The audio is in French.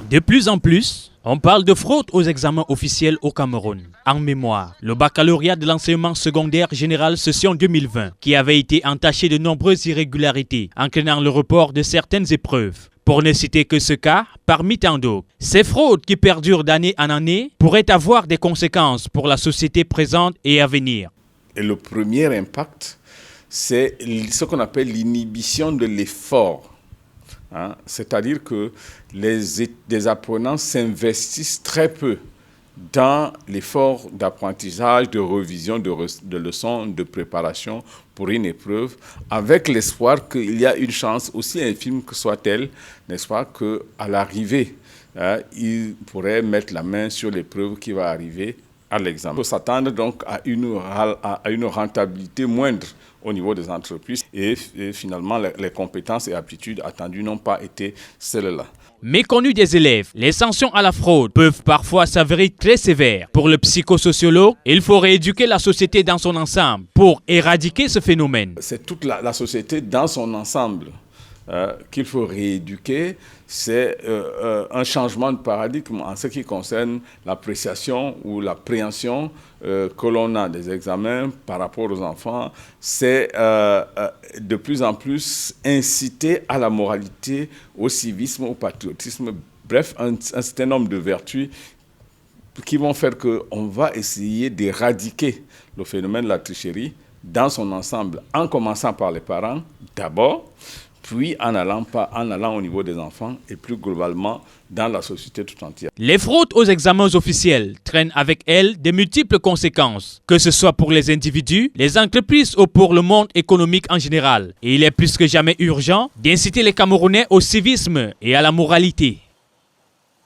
De plus en plus, on parle de fraude aux examens officiels au Cameroun. En mémoire, le baccalauréat de l'enseignement secondaire général session 2020, qui avait été entaché de nombreuses irrégularités, entraînant le report de certaines épreuves. Pour ne citer que ce cas, parmi tant d'autres. Ces fraudes qui perdurent d'année en année pourraient avoir des conséquences pour la société présente et à venir. Et le premier impact, c'est ce qu'on appelle l'inhibition de l'effort. C'est-à-dire que les apprenants s'investissent très peu dans l'effort d'apprentissage, de révision, de leçons, de préparation pour une épreuve, avec l'espoir qu'il y a une chance, aussi infime que soit-elle, n'est-ce pas, qu'à l'arrivée, ils pourraient mettre la main sur l'épreuve qui va arriver à l'examen. Il faut s'attendre donc à une rentabilité moindre au niveau des entreprises et finalement les compétences et aptitudes attendues n'ont pas été celles-là. Méconnus des élèves, les sanctions à la fraude peuvent parfois s'avérer très sévères. Pour le psychosociologue, il faut rééduquer la société dans son ensemble pour éradiquer ce phénomène. C'est toute la société dans son ensemble qu'il faut rééduquer. C'est un changement de paradigme en ce qui concerne l'appréciation ou l'appréhension que l'on a des examens par rapport aux enfants. C'est de plus en plus inciter à la moralité, au civisme, au patriotisme, bref, un certain nombre de vertus qui vont faire qu'on va essayer d'éradiquer le phénomène de la tricherie dans son ensemble, en commençant par les parents d'abord, puis en allant au niveau des enfants et plus globalement dans la société tout entière. Les fraudes aux examens officiels traînent avec elles de multiples conséquences, que ce soit pour les individus, les entreprises ou pour le monde économique en général. Et il est plus que jamais urgent d'inciter les Camerounais au civisme et à la moralité.